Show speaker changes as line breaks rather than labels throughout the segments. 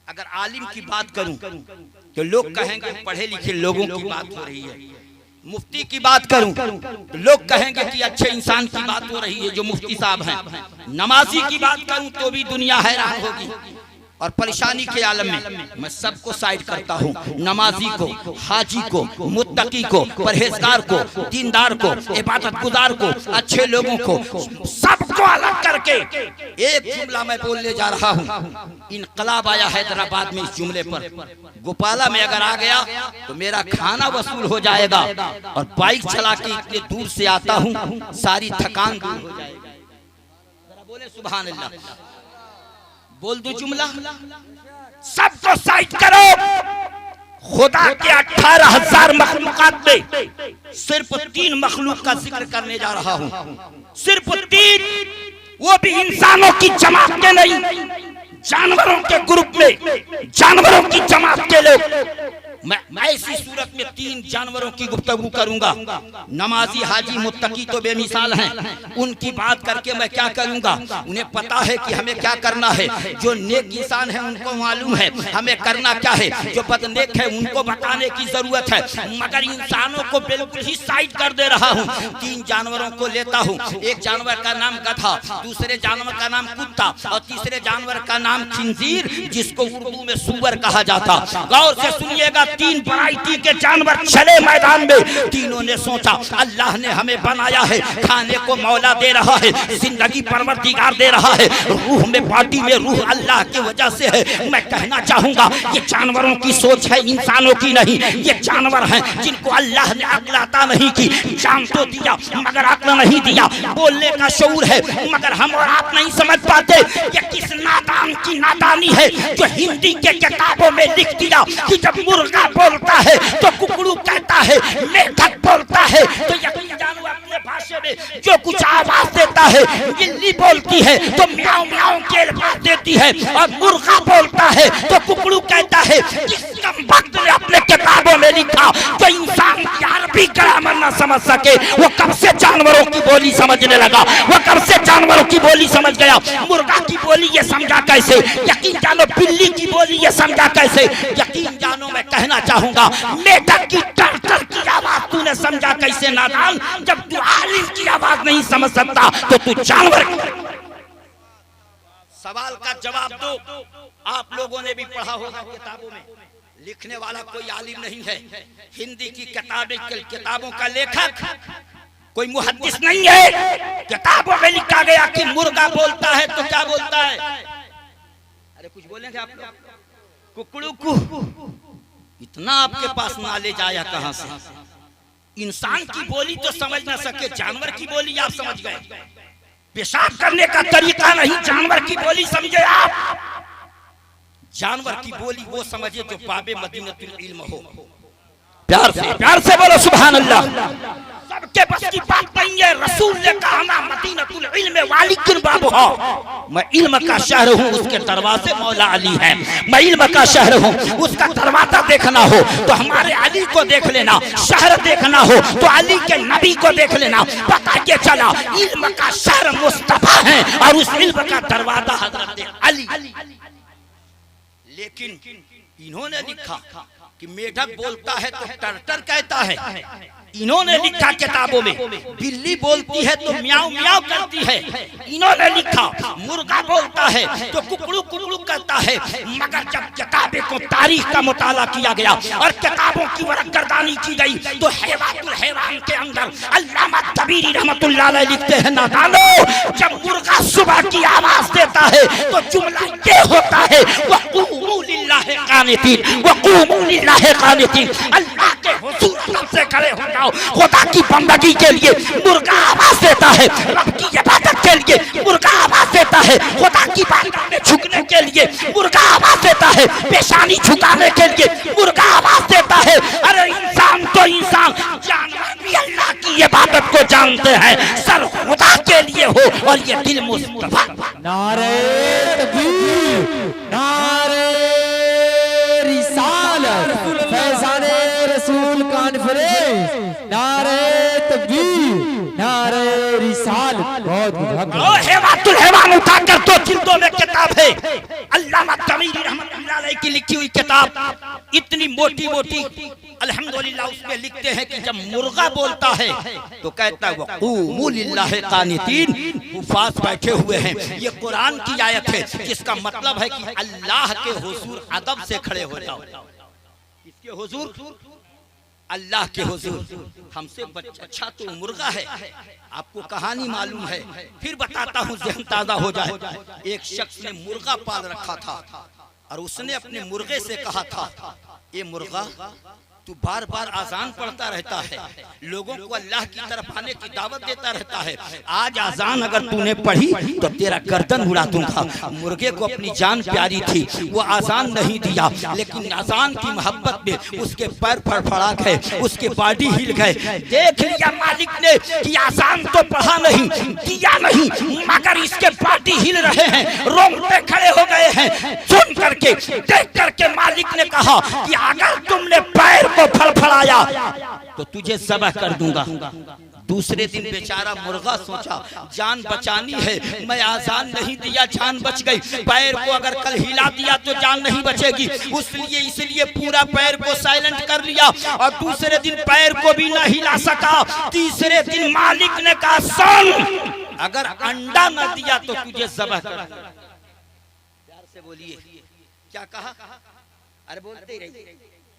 अगर आलिम की बात करूं तो लोग कहेंगे पढ़े लिखे लोगों की बात हो रही है, मुफ्ती की बात करूं तो लोग कहेंगे कि अच्छे इंसान की बात हो रही है जो मुफ्ती साहब हैं, नमाजी की बात करूं तो भी दुनिया हैरान होगी। और परेशानी के आलम में मैं सबको साइड करता हूँ, नमाजी को, हाजी को, मुत्तकी को, परहेजगार को, दीनदार को, इबादत गुजार को, अच्छे लोगों को, सबको अलग करके एक जुमला मैं बोलने जा रहा हूँ। इनकलाब आया हैदराबाद में, इस जुमले पर गोपाला में अगर आ गया तो मेरा खाना वसूल हो जाएगा, और बाइक चला के इतने दूर से आता हूँ सारी थकान दूर हो जाएगी। जरा बोले सुभान अल्लाह। बोल दो जुमला, सबको साइड करो। खुदा के 18,000 मखलूकात में सिर्फ 3 मखलूक का जिक्र करने जा रहा हूँ, सिर्फ 3, वो भी इंसानों की जमात के नहीं, जानवरों के ग्रुप में, जानवरों की जमात के लोग। मैं ऐसी सूरत में 3 जानवरों की गुफ्तगू करूंगा। नमाजी, हाजी, मुत्तकी तो बेमिसाल हैं, उनकी बात करके मैं क्या करूंगा, उन्हें पता है कि हमें क्या करना है। जो नेक इंसान है उनको मालूम है हमें करना क्या है, जो बदनेक है उनको बताने की जरूरत है, मगर इंसानों को बिल्कुल ही साइड कर दे रहा हूँ। 3 जानवरों को लेता हूँ, एक जानवर का नाम गधा, दूसरे जानवर का नाम कुत्ता, और तीसरे जानवर का नाम खिंजीर, जिसको उर्दू में सूअर कहा जाता। गौर से सुनिएगा, 3 वैरायटी के जानवर चले मैदान में। तीनों ने सोचा अल्लाह ने हमें बनाया है, खाने को मौला दे रहा है, जिंदगी परवरदिगार दे रहा है, रूह में, बॉडी में रूह अल्लाह की वजह से है। मैं कहना चाहूंगा ये जानवरों की सोच है, इंसानों की नहीं। ये जानवर हैं जिनको अल्लाह ने अक्ल अता नहीं की, जान तो दिया मगर अक्ल नहीं दिया, बोलने का शऊर है मगर हम और आप नहीं समझ पाते। ये किस नादान की नादानी है जो हिंदी के किताबों में लिख दिया कि जब मुर्गा बोलता है तो कुकड़ू कहता है, मेढक बोलता है तो यकीन जानो अपने भाषा में जो कुछ आवाज देता है, बिल्ली बोलती है तो म्याऊं म्याऊं के आवाज देती है, और मुर्गा बोलता है तो कुकड़ू कहता है। किस कम वक्त ने अपने किताबों में लिखा तो इंसान अरबी ग्रामर न समझ सके, वो कब से जानवरों की बोली समझने लगा, वो कब से जानवरों की बोली समझ गया। मुर्गा की बोली ये समझा कैसे, यकीन जानो बिल्ली की बोली ये समझा कैसे, यकीन जानो मैं कहना चाहूंगा मेढक की टर की आवाज तूने समझा कैसे नादान। जब तू आलिम की आवाज नहीं समझ सकता तो तू जानवर। सवाल का जवाब दो। आप लोगों ने भी पढ़ा होगा किताबों में, लिखने वाला कोई आलिम नहीं है, हिंदी की किताबों का लेखक कोई मुहद्दिस नहीं है। किताबों में लिखा गया कि मुर्गा बोलता है तो क्या बोलता है, अरे कुछ बोलेंगे आप लोग, कुकड़ू कु। इतना आपके पास नॉलेज आया कहां से? इंसान की बोली तो समझ ना सके, जानवर की बोली आप समझ गए। पेशाब करने का तरीका नहीं, जानवर की बोली समझे आप। जानवर की बोली वो समझे जो बाबे मदीनतुल इल्म हो। प्यार से बोलो सुभान अल्लाह। सबके बस की बात नहीं है। रसूल ने कहा ना मदीनतुल इल्म वालिकुल बाबू हो, मैं इल्म का शहर हूँ, उसके दरवाजे मौला अली है। मैं इल्म का शहर हूँ, उसका दरवाजा देखना हो तो हमारे अली को देख लेना, शहर देखना हो तो अली के नबी को देख लेना। पता के चला इल्म का शहर मुस्तफा है और उस इल्म का दरवाजा हजरत अली। लेकिन इन्होंने लिखा कि मेढक बोलता है तो टर कहता है। इन्होंने लिखा किताबों में बिल्ली बोलती है तो म्याऊं म्याऊं करती है। इन्होंने लिखा मुर्गा बोलता है तो कुकड़ू कुकड़ू करता है। मगर जब किताबें को तारीख का मुताला किया गया और किताबों की वरकगर्दानी की गई तो हैवानुल हैवान के अंदर अल्लामा तबीरी रहमतुल्लाह अलैह लिखते हैं, नादानो जब मुर्गा सुबह की आवाज देता है तो जुमला ये होता है, वक़ूमू लिल्लाहि क़ानितीन, वक़ूमू लिल्लाहि क़ानितीन। अल्लाह के हुजूर से खड़े हो जाओ खुदा की बंदगी के लिए। मुर्गा आवाज देता है रब की इबादत के लिए, मुर्गा आवाज देता है खुदा की बारगाह में झुकने के लिए, मुर्गा आवाज देता है पेशानी झुकाने के लिए, मुर्गा आवाज देता है। अरे इंसान तो इंसान, जानवर भी अल्लाह की इबादत को जानते हैं, सर खुदा के लिए हो और ये दिल मुस्तफा।
नारे तकबीर, नारे रिसालत, फैज़ाने रसूल कॉन्फ्रेंस, नारे तकबीर, नारे रिसालत। बहुत
हैवानुल हैवान उठाकर 2 जिल्दों में किताब है। अल्लामा तबीरी रहमतुल्लाह प्यारे की लिखी हुई किताब इतनी मोटी मोटी, अल्हम्दुलिल्लाह उसमें लिखते हैं कि जब मुर्गा बोलता है तो कहता है वक़ूमू लिल्लाहि क़ानितीन, हुफ़ाज़ बैठे हुए हैं। ये कुरान की आयत है जिसका मतलब है कि अल्लाह के हुजूर अदब से खड़े हो जाओ। किसके हुजूर? अल्लाह के हुजूर। हमसे अच्छा तो मुर्गा है। आपको कहानी मालूम है, फिर बताता हूँ ज़हन ताज़ा हो जाए। एक शख्स ने मुर्गा पाल रखा था और उसने अपने मुर्गे से कहा था, ये मुर्गा तू बार बार आजान पढ़ता रहता है, लोगों को अल्लाह की तरफ आने की दावत देता रहता है, आज आजान अगर तूने पढ़ी तो तेरा गर्दन उड़ा दूंगा। मुर्गे को अपनी जान प्यारी थी, वो आजान नहीं दिया, लेकिन आजान की मोहब्बत में उसके पैर फड़फड़ा गए, उसके बॉडी हिल गए। देख लिया मालिक ने कि आजान तो पढ़ा नहीं, दिया नहीं, मगर इसके बॉडी हिल रहे हैं, रोंगटे खड़े हो गए हैं। सुन करके देख करके मालिक ने कहा कि अगर तुमने पैर को फड़फड़ाया तो तुझे ज़बह कर दूंगा। दूसरे दिन बेचारा मुर्गा सोचा जान बचानी है, मैं आजान नहीं दिया, जान बच गई। पैर को अगर कल हिला दिया तो जान नहीं बचेगी, इसलिए पूरा पैर को साइलेंट कर लिया और दूसरे दिन पैर को भी न हिला सका। तीसरे दिन मालिक ने कहा सुन, अगर अंडा न दिया तो तुझे ज़बह कर। प्यार से बोलिए, क्या कहा? अरे बोलते ही रहिए,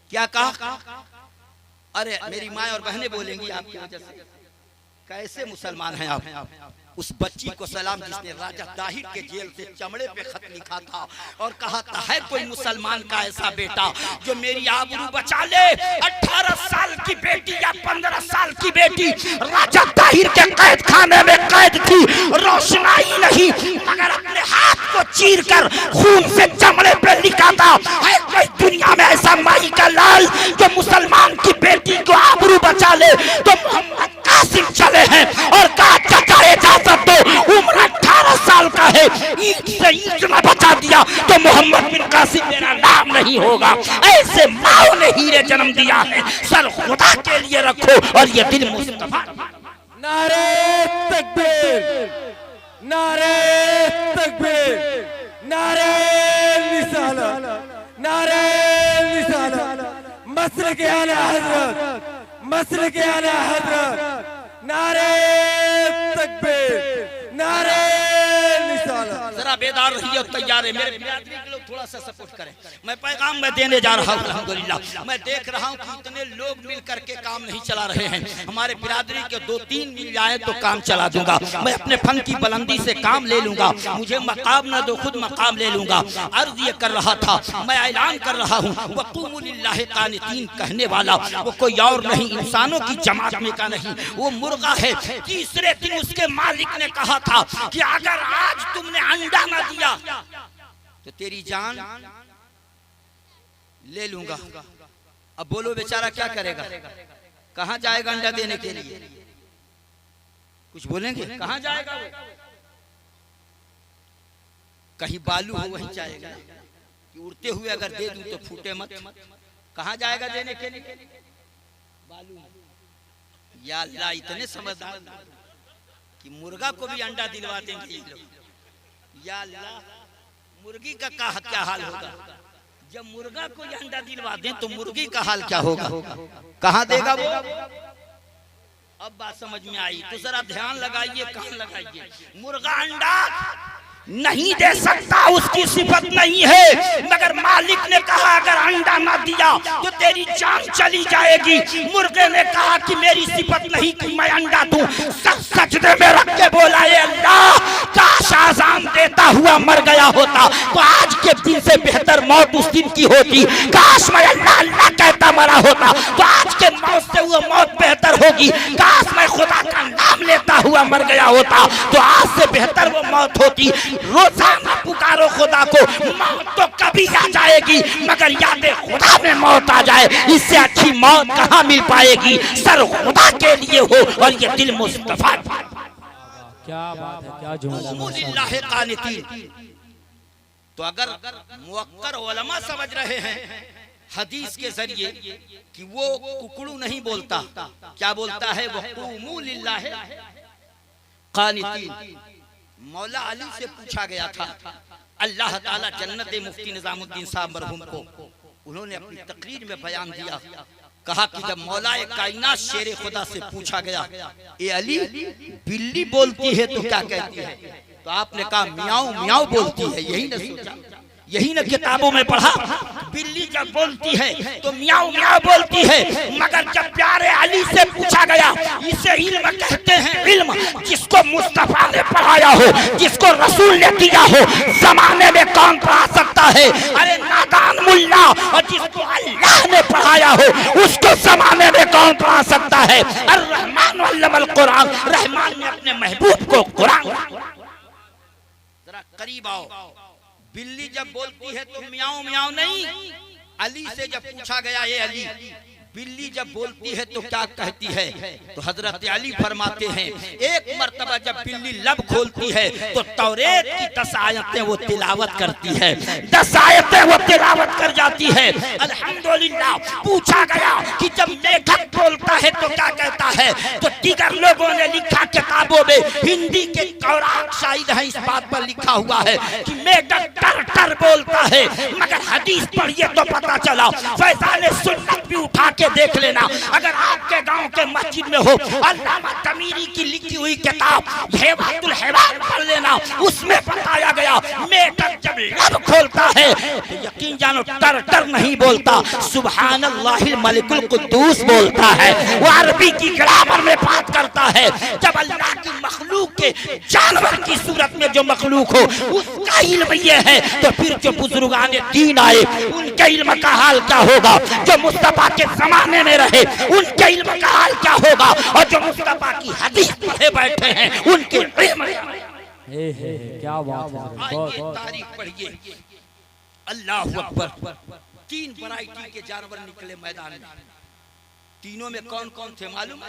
क्या कहा? अरे मेरी माँ और बहनें बोलेंगी आपकी वजह से, कैसे मुसलमान हैं आप? उस बच्ची को सलाम जिसने राजा दाहिर के जेल से चमड़े पे खत लिखा था और कहा था है कोई मुसलमान का ऐसा बेटा जो मेरी आबरू बचा ले। 18 साल की बेटी या 15 साल की बेटी राजा दाहिर के कैद खाने में कैद थी, रोशनाई नहीं, मगर अपने हाथ को चीर कर खून से चमड़े पे लिखा था है कोई दुनिया में ऐसा माई का लाल जो मुसलमान की बेटी को आबरू बचा ले। तो मोहम्मद कासिम चले हैं और कहा चाचा इजाजत दो, उम्र 18 साल का है, ईद से ईद न बचा दिया तो मोहम्मद बिन कासिम मेरा नाम नहीं होगा। ऐसे माओ ने हीरे जन्म दिया है, सर खुदा के लिए रखो और ये दिल मुस्तफा।
नारे तकबीर, नारे तकबीर, नारे रिसालत, नारे रिसालत, मसलक आला हजरत, मसलक आला हजरत, नारे तकबीर, नारे रिसालत।
जरा बेदार रहिए और तैयार है, मेरे बिरादरी के लोग थोड़ा सा सपोर्ट करें। मैं पैगाम में देने जा रहा हूँ, अल्हम्दुलिल्लाह मैं देख रहा हूँ कि इतने लोग मिल करके काम नहीं चला रहे हैं। हमारे बिरादरी के 2-3 मिल जाए तो काम चला दूंगा। मैं अपने फन की बुलंदी से काम ले लूंगा, मुझे मकाम न दो खुद मकाम ले लूंगा। अर्ज ये कर रहा था, मैं ऐलान कर रहा हूँ, वक़ूमू लिल्लाहि क़ानितीन कहने वाला वो कोई और नहीं, इंसानों की जमात में का नहीं, वो मुर्गा है। तीसरे दिन उसके मालिक ने कहा था कि अगर आज तुमने अंडा न दिया तो तेरी जान ले लूंगा। अब बोलो बेचारा क्या करेगा? कहां जाएगा अंडा देने के लिए? कुछ बोलेंगे? कहां जाएगा वो? कहीं बालू हो वहीं जाएगा कि उड़ते हुए अगर दे दूं तो फूटे मत। कहां जाएगा देने के लिए? बालू। या अल्लाह, इतने समझदार कि मुर्गा को भी अंडा दिलवा देंगे ये लोग। या अल्लाह, मुर्गी का क्या हाल होगा जब मुर्गा को अंडा दिलवा दें तो मुर्गी का हाल क्या होगा? कहां देगा वो? अब बात समझ में आई तो जरा ध्यान लगाइए, कान लगाइए। मुर्गा अंडा नहीं दे सकता, उसकी सिफत नहीं है, मगर मालिक ने कहा अगर अंडा ना दिया तो तेरी जान चली जाएगी। मुर्गे ने कहा कि मेरी सिफत नहीं कि मैं अंडा दूं। सजदे में रख के बोला, ये अल्लाह, काश आजान देता हुआ मर गया होता तो आज के दिन से बेहतर मौत उस दिन की होती। काश मैं अल्लाह अल्लाह कहता मरा होता तो आज के मौत से वो मौत बेहतर होगी। काश मैं खुदा का नाम लेता हुआ मर गया होता तो आज से बेहतर वो मौत होती। रोजाना पुकारो खुदा को, मौत तो कभी आ जाएगी मगर याद खुदा में मौत आ जाए, इससे अच्छी मौत कहाँ मिल पाएगी? सर खुदा के लिए हो और ये दिल मुस्तफा।
क्या बात है, क्या जुमला।
तो अगर मुवक्कर उलमा समझ रहे हैं हदीस के जरिए कि वो कुकड़ू नहीं बोलता, क्या बोलता है? वक़ूमू लिल्लाहि क़ानितीन। मौला अली से पूछा गया था अल्लाह ताला जन्नत दे मुफ्ती निजामुद्दीन साहब मरहूम को, उन्होंने अपनी तकरीर में बयान दिया, कहा कि जब मौलाए कायनात शेर खुदा से पूछा गया, ए अली बिल्ली बोलती है तो क्या कहती है? तो आपने कहा मियाऊ मियाऊ बोलती है। यही न सोचा, यही न किताबों में पढ़ा, बिल्ली जब बोलती है तो मियाऊ मियाऊ बोलती है। मगर जब प्यारे अली से पूछा गया, इसे इल्म कहते हैं, इल्म जिसको मुस्तफा ने पढ़ाया हो, जिसको रसूल ने दिया हो, जमाने में कौन पढ़ा सकता है? अरे नादान मुल्ला, और जिसको अल्लाह ने पढ़ाया हो उसको जमाने में कौन पढ़ा सकता है? अर्रहमान अल्लमल कुरान, रहमान ने अपने महबूब को कुरान। जरा करीब आओ, बिल्ली जब बोलती है तो मियाऊ मियाऊ नहीं। अली से जब पूछा गया, ये अली बिल्ली जब बोलती है तो क्या कहती है? तो हजरत अली फरमाते हैं, एक मर्तबा जब बिल्ली लब खोलती है तो तौरेत की 10 आयतें वो तिलावत करती है, 10 आयतें वो तिलावत कर जाती है। अल्हम्दुलिल्लाह। पूछा गया कि जब लेखक बोलता है तो क्या कहता है? तो दीगर लोगों ने लिखा किताबों में, हिंदी के कौराक शायद है, इस बात पर लिखा हुआ है कि मेढक टर टर बोलता है। मगर हदीस पढ़िए तो पता चला, फैज़ान सुन्नत भी उठा के देख लेना, अगर आपके गांव के मस्जिद में हो, अल्लामा तमीरी की लिखी हुई किताब हेवातुल हैवान पढ़ लेना, उसमें बताया गया मेढक जब लब खोलता है तो यकीन जानो टर टर नहीं बोलता, सुब्हानल्लाहिल मलिकुल कुद्दूस बोलता है। वो अरबी की ग्रामर में बात करता है। जब अल्लाह की मखलूक के जानवर की सूरत में जो मखलूक हो उसका इल्म ये है, तो फिर जो बुजुर्गाने दीन आए उनके इल्म का हाल क्या होगा? जो मुस्तफा के ज़माने में रहे उनके इल्म का हाल क्या होगा? और जो मुस्तफा की हदीस पढ़े बैठे हैं उनके इल्म।
क्या बात है,
आइए तारीख पढ़िए। अल्लाहु अकबर। 3 वैरायटी के जानवर निकले मैदान में। तीनों में कौन कौन थे मालूम?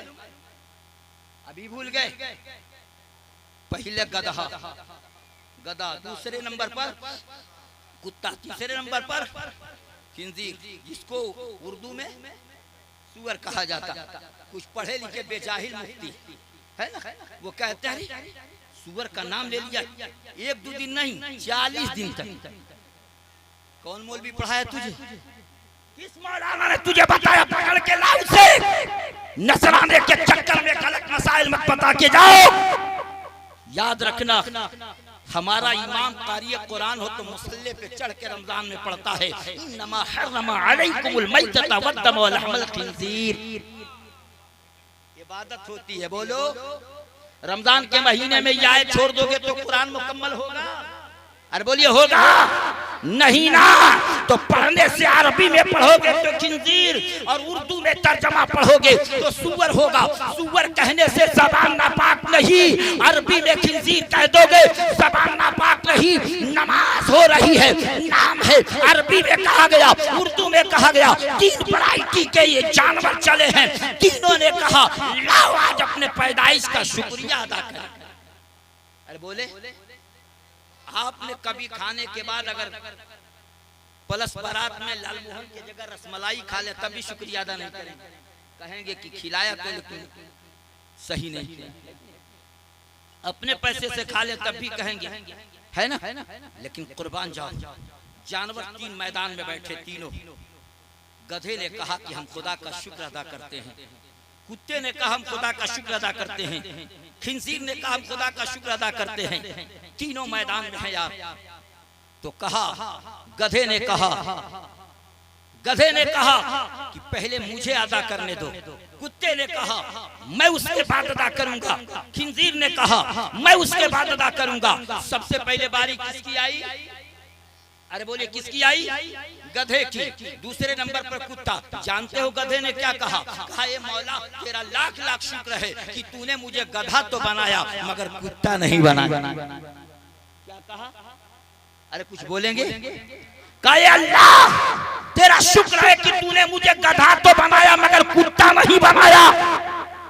अभी भूल गए? पहले गधा, गधा दूसरे नंबर पर कुत्ता, तीसरे नंबर पर खिंजीर, जिसको उर्दू में सुअर कहा जाता। कुछ पढ़े लिखे बेजाहिल मुफ्ती है ना, वो कहते हैं सुअर का नाम ले लिया 1-2 दिन नहीं 40 दिन तक। कौन मौलवी पढ़ाया तुझे? किस मौलाना ने तुझे बताया? पकड़ के लाओ से, नसराने के चक्कर में गलत मसाइल मत बता के जाओ। याद रखना, हमारा इमाम कारी कुरान हो तो मुसल्ले पे चढ़ के रमजान में पढ़ता है, इन्नमा हर्रमा अलैकुमुल मैतत वद्दम व लहमल खिंजीर। इबादत होती है, बोलो। रमजान के महीने में ये आयत छोड़ दोगे तो कुरान मुकम्मल होगा? अरे बोलिए होगा? नहीं ना। तो पढ़ने से अरबी में पढ़ोगे तो खिंजीर, और उर्दू में तर्जमा पढ़ोगे तो सुअर होगा। सुअर कहने से ज़बान नापाक नहीं, अरबी में खिंजीर कह दोगे ज़बान नापाक नहीं, नमाज हो रही है, नाम है। अरबी में कहा गया, उर्दू में कहा गया। 3 वैरायटी के ये जानवर चले हैं। तीनों ने कहा लाओ आज अपने पैदाइश का शुक्रिया अदा करें। अरे बोले, आपने कभी खाने के बाद अगर प्लस बारात में लालमोहन की जगह रसमलाई खा ले तभी शुक्रिया अदा नहीं करेंगे? कहेंगे कि खिलाया तो लेकिन सही नहीं, अपने पैसे से खा ले तब भी कहेंगे, है ना? लेकिन कुर्बान जाओ, जानवर 3 मैदान में बैठे, तीनों। गधे ने कहा कि हम खुदा का शुक्र अदा करते हैं, कुत्ते ने कहा हम खुदा का शुक्र अदा करते हैं, खिंजीर ने कहा हम खुदा का शुक्र अदा करते हैं। तीनों मैदान में हैं यार। तो कहा, गधे ने कहा कि पहले मुझे अदा करने दो। कुत्ते ने कहा मैं उसके बाद अदा करूंगा। खिंजीर ने कहा मैं उसके बाद अदा करूंगा। सबसे पहले बारी किसकी आई? अरे बोलिए किसकी आई? गधे की। दूसरे नंबर पर कुत्ता। जानते हो गधे ने क्या कहा? कहा ये मौला तेरा लाख लाख शुक्र है कि तूने मुझे गधा तो बनाया मगर कुत्ता नहीं बनाया। क्या कहा? अरे कुछ बोलेंगे? कहा अल्लाह तेरा शुक्र है कि तूने मुझे गधा तो बनाया मगर कुत्ता नहीं बनाया।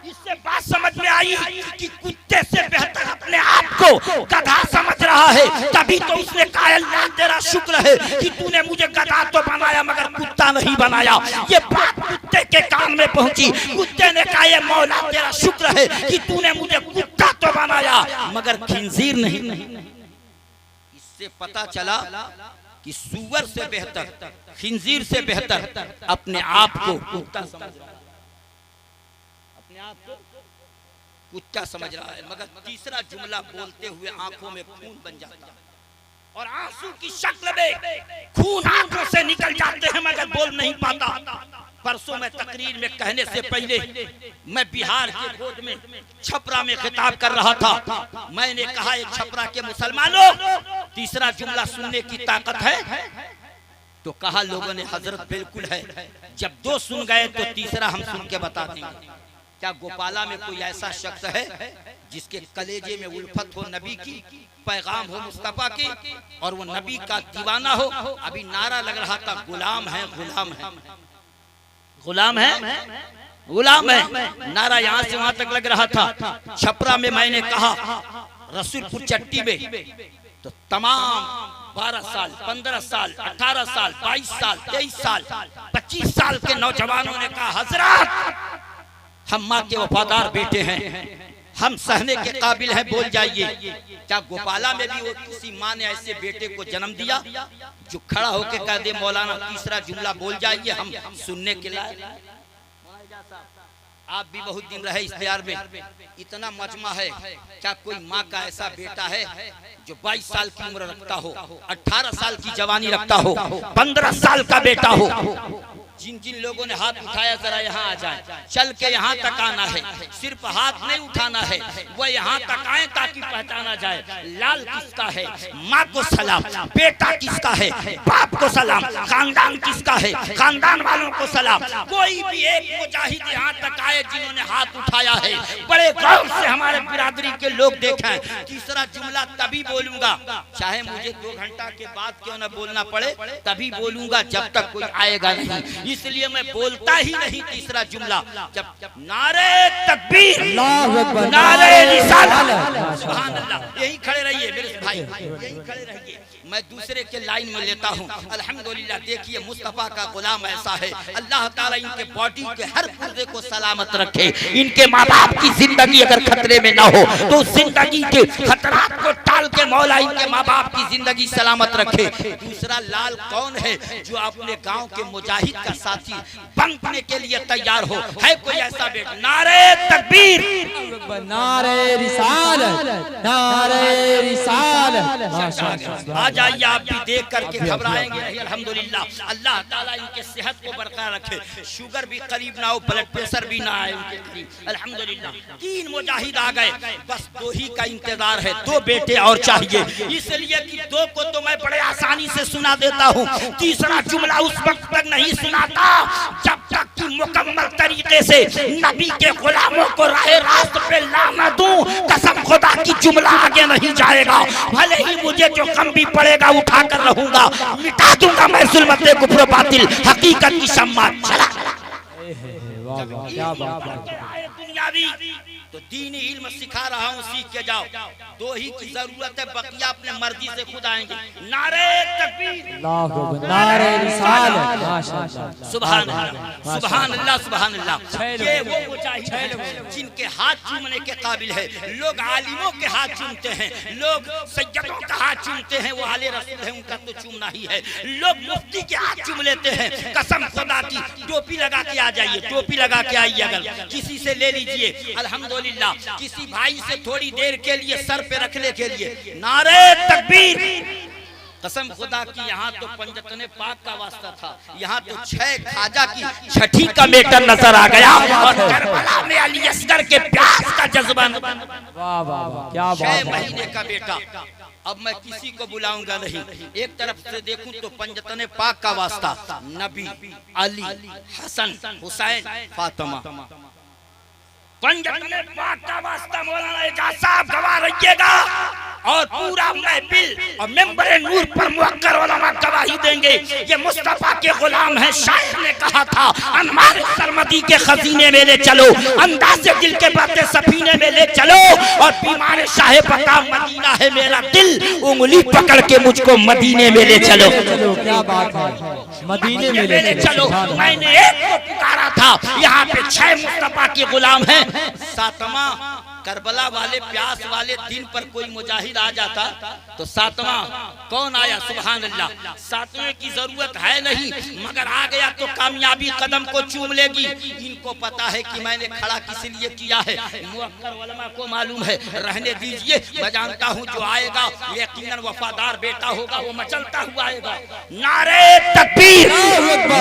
इससे बात समझ में आई कि कुत्ते से बेहतर अपने आप को गधा समझ रहा है। तभी तो उसने कहा अल्लाह तेरा शुक्र है कि तूने मुझे गधा तो बनाया मगर कुत्ता नहीं बनाया। ये बात कुत्ते के कान में पहुंची। कुत्ते ने कहा ये मौला तेरा शुक्र है कि तूने मुझे कुत्ता तो बनाया मगर खिंजीर नहीं। इससे पता चला कि सूअर से बेहतर, खिंजीर से बेहतर अपने आप को कुत्ता समझ रहा है, अपने आप को कुत्ता समझ रहा है। मगर तीसरा जुमला बोलते हुए आंखों में खून बन जाता है और आंसू की शक्ल में खून आंखों से निकल जाते हैं, मगर बोल नहीं पाता। परसों मैं तकरीर में कहने से पहले मैं बिहार के गोद में छपरा में खिताब कर रहा था। मैंने कहा एक छपरा के मुसलमानों, तीसरा जुमला सुनने की ताकत है? तो कहा लोगों ने हजरत बिल्कुल है। जब दो सुन गए तो तीसरा हम सुन के बता देंगे। क्या गोपाला में कोई ऐसा शख्स है जिसके कलेजे में उल्फत हो नबी की, पैगाम हो मुस्तफा के, और वो नबी का दीवाना हो? अभी नारा लग रहा था गुलाम है, गुलाम है, गुलाम है, गुलाम है। नारा यहाँ से वहां तक लग रहा था। छपरा में मैंने कहा, रसूलपुर चट्टी में तो तमाम 12 साल, 15 साल, 18 साल, 22 साल, 23 साल, 25 साल के नौजवानों ने कहा हजरत हम माँ के वफादार बेटे हैं, हम सहने के काबिल हैं, बोल जाइए। क्या गोपाला में भी वो किसी माँ ने ऐसे बेटे को जन्म दिया जो खड़ा होकर कह दे मौलाना तीसरा जुमला बोल जाइए, हम सुनने के लायक? आप भी बहुत दिन रहे इस बिहार में, इतना मजमा है। क्या कोई माँ का ऐसा बेटा है जो 22 साल की उम्र रखता हो, 18 साल की जवानी रखता हो, 15 साल का बेटा हो? जिन जिन लोगों ने हाथ उठाया जरा यहाँ आ जाए, चल के यहाँ तक आना है, सिर्फ हाथ नहीं उठाना है, वो यहाँ तक आए ताकि पहचाना जाए लाल किसका है। माँ को सलाम, बेटा किसका है, बाप को सलाम, खानदान किसका है, खानदान वालों को सलाम। कोई भी एक मुजाहिद यहाँ तक आए जिन्होंने हाथ उठाया है, बड़े गौर से हमारे बिरादरी के लोग देखें। तीसरा जुमला तभी बोलूंगा, चाहे मुझे 2 घंटा के बाद क्यों न बोलना पड़े, तभी बोलूंगा जब तक कोई आएगा नहीं। इसलिए मैं बोलता ही नहीं तीसरा जुमला जब नारे तकबीर, नारे रिसालत, सुभान अल्लाह। यही खड़े रहिए मेरे भाई, यही खड़े रहिए। मैं दूसरे के लाइन में लेता हूँ। अल्हम्दुलिल्लाह, देखिए मुस्तफा का गुलाम ऐसा है, अल्लाह ताला इनके बॉडी के हर पुर्जे को सलामत रखे। इनके माँ बाप की जिंदगी अगर खतरे में ना हो तो जिंदगी के खतरात को टाल के मौला इनके माँ बाप की जिंदगी सलामत रखे। दूसरा लाल कौन है जो अपने गांव के मुजाहिद का साथी बनने के लिए तैयार हो? है कोई ऐसा बेटा? नारे तकबीर,
नारे रिसालत, नारे रिसालत।
आ जाइए, आप भी देख करके घबराएंगे नहीं। अल्हम्दुलिल्लाह, अल्लाह ताला इनके सेहत को बरकरार रखे, शुगर भी करीब ना हो, ब्लड प्रेशर भी ना आए उनके करीब। अल्हम्दुलिल्लाह, 3 मुजाहिद आ गए, बस 2 ही का इंतजार है, 2 बेटे और चाहिए। इसलिए कि 2 को तो मैं बड़े आसानी से सुना देता हूँ, तीसरा जुमला उस वक्त तक नहीं सुनाता जब तक कि मुकम्मल तरीके से नबी के गुलामों को राह रास्त पे ला न दूं। कसम खुदा की जुमला आगे नहीं जाएगा, भले ही मुझे जो कम भी पड़ेगा उठा कर रहूंगा, मिटा दूंगा मैं जुल्मत कुफ्र बातिल हकीकत की शम्मा। चला दुनियावी तो दीनी इल्म सिखा रहा हूँ, सीख के जाओ। 2 ही की जरूरत है, बकिया अपने मर्जी से खुद आएंगे। नारे तकबीर,
नारे रिसालत, माशाअल्लाह,
सुभान अल्लाह, सुभान अल्लाह, सुभान अल्लाह। ये वो मुजाहिद हैं जिनके हाथ चूमने के काबिल है। लोग आलिमों के हाथ चूमते हैं, लोग सैयदों का हाथ चूमते हैं, वो आले रसूल है, उनका तो चूमना ही है। लोग मुफ्ती के हाथ चूम लेते हैं। कसम खुदा की, टोपी लगा के आ जाइए, टोपी लगा के आइए, अगर किसी से ले लीजिए। अल्हम्दुलिल्लाह, किसी भाई से थोड़ी देर के लिए सर पे रखने के लिए नारे तकबीर। कसम खुदा की, यहाँ तो पंजतने पाक का वास्ता था, यहाँ तो 6 खाजा की छठी का मेटर नजर आ गया और करबला में अली असगर के प्यास का जज्बा।
वाह वाह वाह, क्या बात है।
6 महीने का बेटा। अब मैं किसी को बुलाऊंगा नहीं, एक तरफ से देखूं तो पंजतने पाक का वास्ता, नबी, अली, हसन, हुसैन, फातिमा, पंजतने पाक का वास्ता। मौलाना एजाज साहब गवाह रहिएगा और पूरा महफिल और मेंबर नूर पर मुअक्कर उलमा गवाही देंगे। ये मुस्तफा के गुलाम हैं। शायर ने कहा था, अनमार सरमदी के खजीने में ले चलो, अंदाज़े दिल के बातें सफीने में ले चलो, और बीमार शाहे बता मदीना है मेरा दिल, उंगली पकड़ के मुझको मदीने में ले चलो।
क्या बात है, मदीने में ले
चलो। मैंने एक को पुकारा था, यहाँ पे 6 मुस्तफा के गुलाम हैं। 7वां करबला वाले प्यास वाले दिन पर कोई मुजाहिद आ जाता तो सातवां कौन आया, सुभान अल्लाह। सातवें की जरूरत है नहीं, मगर आ गया तो कामयाबी कदम को चूम लेगी। इनको पता है कि मैंने खड़ा किस लिए किया है, मुअक्कर उलमा को मालूम है। रहने दीजिए, मैं जानता हूँ जो आएगा यकीनन वफादार बेटा होगा, वो मचलता हुआ आएगा। नारे तकबीर,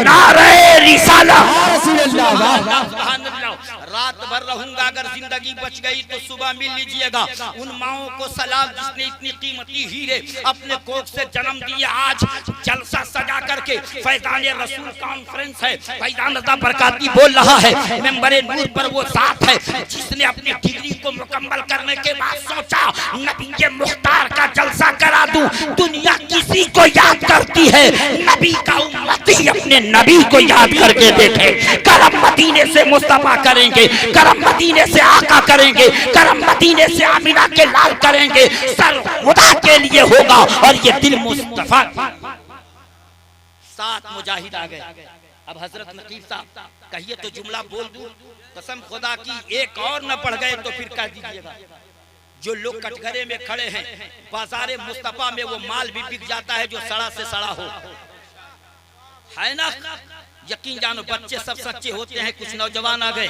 नारे रिसाला, सुभान अल्लाह। रात भर रहूंगा, अगर जिंदगी बच गई तो सुबह मिल लीजिएगा। उन माओं को सलाम जिसने इतनी कीमती हीरे अपने कोख से जन्म दिया। आज जलसा सजा करके फैजान रसूल कॉन्फ्रेंस है, फैजान रज़ा बरकाती बोल रहा है, मेंबरे नूर पर वो साथ है जिसने अपनी डिग्री को मुकम्मल करने के बाद सोचा नबी के मुख्तार का जलसा करा दूं। दुनिया किसी को याद करती है, नबी का उम्मती अपने नबी को याद करके देखे। करम मदीने से मुस्तफा करेंगे, करम मदीने से आका करेंगे, करम मदीने से आमिना के लाल करेंगे। सर खुदा के लिए होगा और ये दिल मुस्तफा। 7 मुजाहिद आ गए। अब हजरत नकीब साहब कहिए तो जुमला बोल दूं, कसम खुदा की एक और न पढ़ गए तो फिर कह दीजिएगा। जो लोग कटघरे में खड़े हैं, बाजारे मुस्तफा में वो माल भी बिक जाता है जो सड़ा से सड़ा हो, है ना। यकीन जानो बच्चे सब सच्चे होते हैं। कुछ नौजवान आ गए,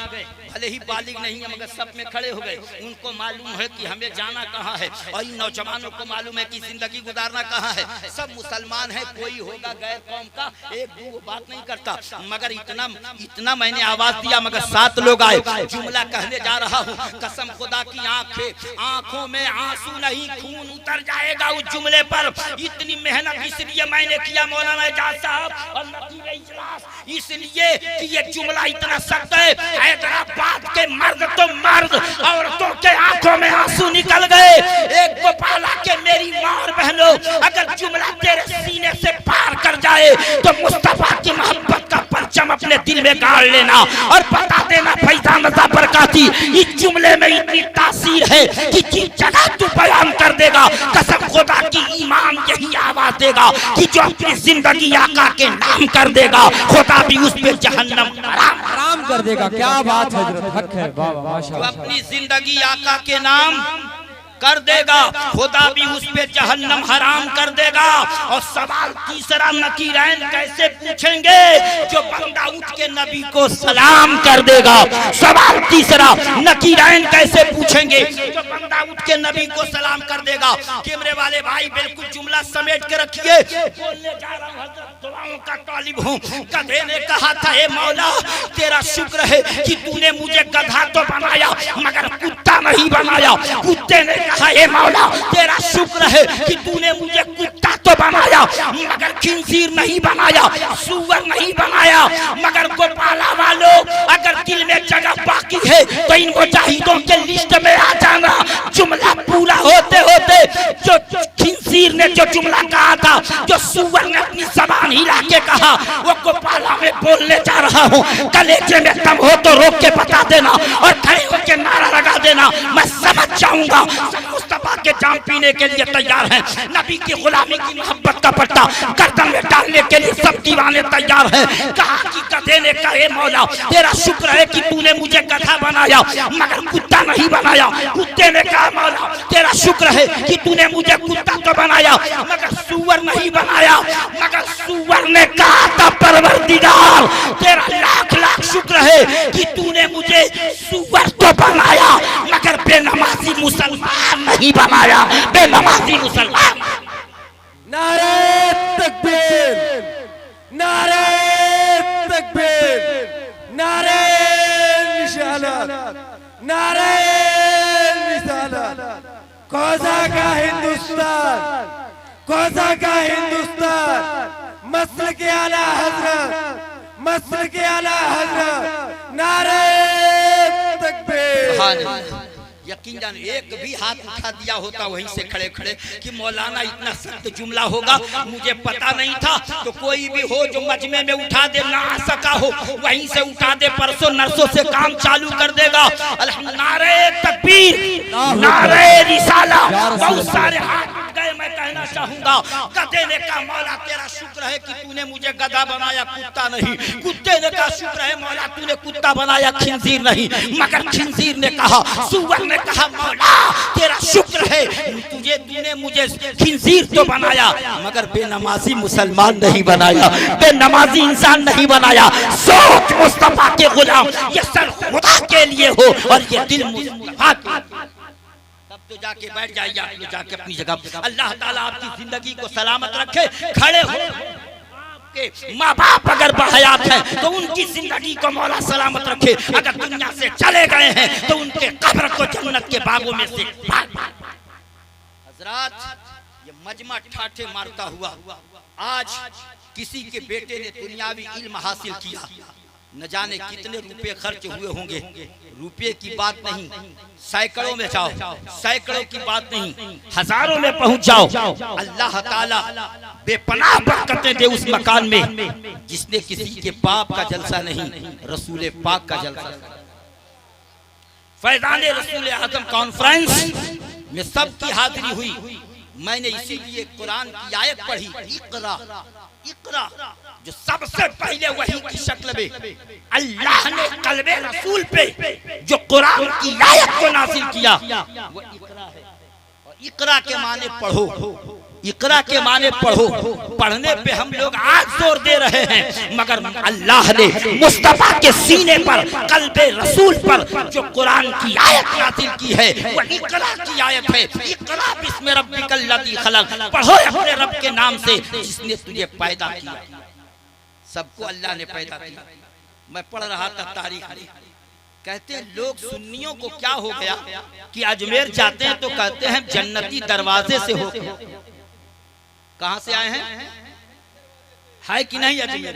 भले ही बालिग नहीं है मगर सब में खड़े हो गए। उनको मालूम है कि हमें जाना कहाँ है, और इन नौजवानों को मालूम है कि जिंदगी गुजारना कहाँ है। सब मुसलमान है, कोई होगा गैर कौम का, एक दो बात नहीं करता। मगर इतना मैंने आवाज दिया, मगर 7 लोग आए। जुमला कहने जा रहा हूँ, कसम खुदा की आंखों में आंसू नहीं, खून उतर जाएगा उस जुमले पर। इतनी मेहनत इसलिए मैंने किया मौलाना एजाज साहब और नकीब इजलास, इसलिए कि ये जुमला इतना सख्त है। हैदराबाद के मर्द तो मर्द, औरतों के आंखों में आंसू निकल गए। एक गोपाला के मेरी मां और बहनों, अगर जुमला तेरे सीने से पार कर जाए तो मुस्तफा की मोहब्बत का परचम अपने दिल में गाड़ लेना और बता देना फैजान रज़ा बरकाती, इस जुमले में इतनी तासीर है कि जिस जगह तू बयान कर देगा, कसम खुदा की ईमान यही आवाज देगा कि जो अपनी जिंदगी आका के नाम कर देगा, खुदा भी उस पे जहन्नम हराम
कर देगा। क्या बात है, हक है, वाह वाह माशाअल्लाह।
अपनी जिंदगी आका के नाम कर देगा, खुदा भी उस पे जहन्नम हराम कर देगा। और सवाल तीसरा, नकीरैन कैसे पूछेंगे जो बंदा उठ के नबी को सलाम कर देगा। सवाल तीसरा, नकीरैन कैसे पूछेंगे जो बंदा उठ के नबी को सलाम कर देगा। कैमरे वाले भाई बिल्कुल जुमला समेट के रखिए। बोलने जा रहा हूं, हज़रत दुआओं का तालिब हूं। गधे ने कहा था, हे मौला तेरा शुक्र है कि तूने मुझे गधा तो बनाया मगर कुत्ता नहीं बनाया। कुत्ते ने कहा, हे मौला तेरा शुक्र है कि तूने मुझे कुत्ता तो बनाया मगर खिंजीर नहीं बनाया, सूअर नहीं बनाया। मगर गोपाला वालों, अगर दिल में जगह बाकी है तो इन मुजाहिदों के लिस्ट में आ जाना। जुमला पूरा होते होते जो खिंजीर ने जो जुमला कहा था, जो सूअर ने अपनी जबान हिला के कहा, वो गोपाला में बोलने जा रहा हूँ। कलेजे में दम हो तो रोक के बता देना और खड़े होकर नारा लगा देना, मैं समझ जाऊंगा। मुस्तफा के जाम पीने के लिए तैयार हैं, नबी की गुलामी की मोहब्बत का पट्टा गर्दन में डालने के लिए सब दीवाने तैयार हैं। कहा कि गधे ने कहा, हे मौला तेरा शुक्र है कि तूने मुझे गधा बनाया मगर कुत्ता नहीं बनाया। कुत्ते ने कहा, मौला तेरा शुक्र है कि तूने मुझे कुत्ता तो बनाया मगर सूअर नहीं बनाया। मगर सूअर ने कहा था, परवरदिगार तेरा लाख लाख शुक्र है कि तूने मुझे सूअर तो बनाया मगर बेनमाजी मुसलमान नहीं बनाया, बेनमाजी मुसलमान।
नारे तकबीर, नारे तकबीर, नारे रिसालत, नारे रिसालत। कौसा का हिंदुस्तान, कौसा का हिंदुस्तान, मस्ल के आला हजरत, मस्ल के आला हजरत। नारे तकबीर।
यकीन जान एक भी हाथ उठा दिया होता वहीं से खड़े खड़े कि मौलाना इतना सख्त जुमला होगा मुझे पता नहीं था। तो कोई भी हो जो मजमे में उठा दे, ना आ सका हो वहीं से उठा दे, परसों नरसों से काम चालू कर देगा। नारे तकबीर, नारे रिसाला। बहुत सारे हाथ उठ गए मैं कहना चाहूंगा, गधे ने कहा मौला तेरा शुक्र है कि तूने मुझे गधा बनाया, कुत्ता नहीं। कुत्ते ने कहा शुक्र है मौला तूने कुत्ता बनाया, खिंजीर नहीं। मगर खिंजीर ने कहा, सुअर ने कहा मौला तेरा शुक्र है तूने मुझे खिंजीर तो बनाया मगर बेनमाजी मुसलमान नहीं बनाया, बेनमाजी इंसान नहीं बनाया। सोच मुस्तफा के गुलाम, ये सर खुदा के लिए हो और ये दिल मुस्तफा के। तब तो जाके बैठ जाइए आप लोग जाके अपनी जगह। अल्लाह ताला आपकी जिंदगी को सलामत रखे। खड़े हो माँ बाप अगर बहयात हैं तो उनकी जिंदगी को मौला सलामत रखे। अगर दुनिया से चले गए हैं तो उनके कब्र को जन्नत के बागों में से हजरात, ये मजमा ठाठे मारता हुआ आज किसी के बेटे ने दुनियावी इल्म हासिल किया, न जाने कितने रुपए खर्च हुए होंगे। रुपये की बात नहीं, सैकड़ों में जाओ, सैकड़ों की बात नहीं, हजारों में पहुंच जाओ। अल्लाह ताला बेपनाह बरकतें दे उस मकान में जिसने किसी के बाप का जलसा नहीं, रसूल पाक का जलसा। फैजान रसूल आजम कॉन्फ्रेंस में सबकी हाजिरी हुई। मैंने इसीलिए कुरान की आयत पढ़ी, इकरा इकरा, जो सबसे पहले वही की शक्ल में अल्लाह ने कल्बे रसूल पे जो कुरान की आयत को नाज़िल किया वो इकरा है। और इकरा के माने पढ़ो, इकरा के माने पढ़ो। पढ़ने पे हम लोग आज जोर दे रहे हैं, मगर अल्लाह ने मुस्तफा के सीने पर कल्बे रसूल पर जो कुरान की आयत नाज़िल की है वो इकरा की आयत है। इकरा बिस्मि रब्बिकल लज़ी खलक़, पढ़ो अपने रब के नाम से जिसने तुझे पैदा किया। सबको अल्लाह ने पैदा किया। मैं पढ़ रहा था तारीख में, कहते लोग सुन्नियों को क्या हो गया कि अजमेर जाते हैं तो कहते हैं जन्नती दरवाजे से हो। कहां से आए हैं? है कि नहीं? अजमेर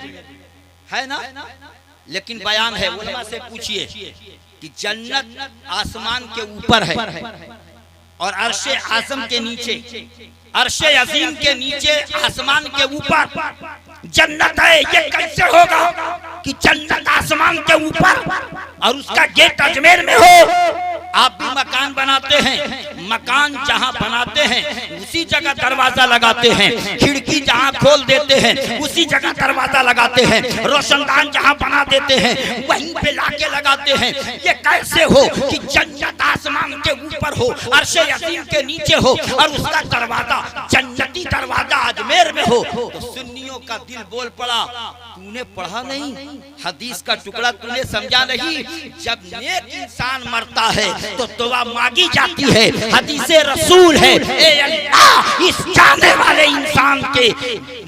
है ना? लेकिन बयान है, उलमा से पूछिए कि जन्नत आसमान के ऊपर है और अर्शे आज़म के नीचे, अर्शे अजीम के नीचे आसमान के ऊपर जन्नत है। ये कैसे होगा कि जन्नत आसमान के ऊपर और उसका गेट अजमेर में हो? आप भी मकान बनाते हैं, मकान जहां बनाते हैं उसी जगह दरवाजा लगाते हैं, खिड़की जहां खोल देते हैं उसी जगह दरवाजा लगाते हैं, रोशनदान जहां बना देते हैं वहीं पे लाके लगाते हैं। ये कैसे हो कि जन्नत आसमान के ऊपर हो, अर्शे अज़ीम के नीचे हो और उसका दरवाजा जन्नती दरवाजा अजमेर में हो? तो सुन्नियों का दिल बोल पड़ा, तूने पढ़ा नहीं, हदीस का टुकड़ा तूने समझा नहीं। जब नेक इंसान मरता है तो दुआ मांगी जाती है, हदीसे रसूल है, ए अल्लाह इस जाने वाले इंसान के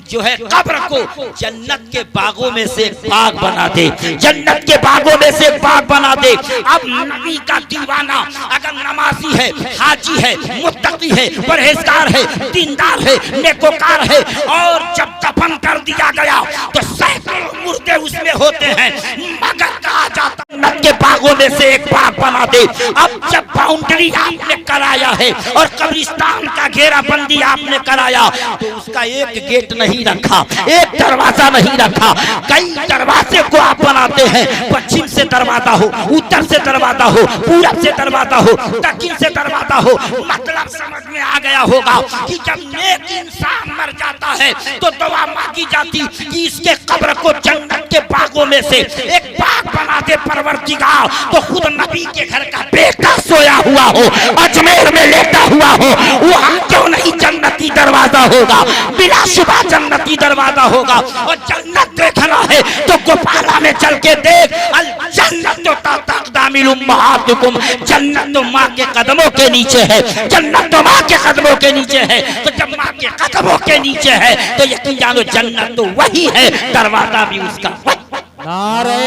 जो है कब्र को जन्नत के बागों में से बाग बना दे, जन्नत के बागों में से बाग बना दे। अब नबी का दीवाना अगर नमाजी है, हाजी है, मुत्तकी है, परहेजगार है, दीनदार है, नेकोकार है और जब दफन कर दिया गया तो सैकड़ों मुर्दे उसमें होते हैं, मगर कहा जाता जन्नत के बागों में से एक बाग बना दे। अब जब बाउंड्री आपने कराया है और कब्रिस्तान का घेराबंदी आपने कराया तो उसका एक गेट नहीं रखा, एक दरवाजा नहीं रखा, कई दरवाजे को आप बनाते हैं। पश्चिम से दरवाजा हो, उत्तर से दरवाजा हो, पूरब से दरवाजा हो, दक्षिण से दरवाजा हो। मतलब समझ में आ गया होगा कि जब नेक इंसान मर जाता है तो दुआ मांगी जाती कि इसके कब्र को जन्नत के बागों में से एक बाग बना दे परवरदिगार। तो खुद नबी के घर का बेटा सोया हुआ हो, अजमेर में लेटा हुआ हो, वहां क्यों नहीं जन्नती दरवाजा होगा? बिलाशुबा जन्नती दरवाजा होगा। और जन्नत देखना है तो गोपाला में चल के देख, अल जन्नत तक़दामिल उम्महातुकुम, जन्नत तो माँ के कदमों के नीचे है, जन्नत तो माँ के कदमों के नीचे है। तो जब माँ के कदमों के नीचे है तो यकीन जानो जन्नत तो वही है, दरवाजा भी उसका।
नारे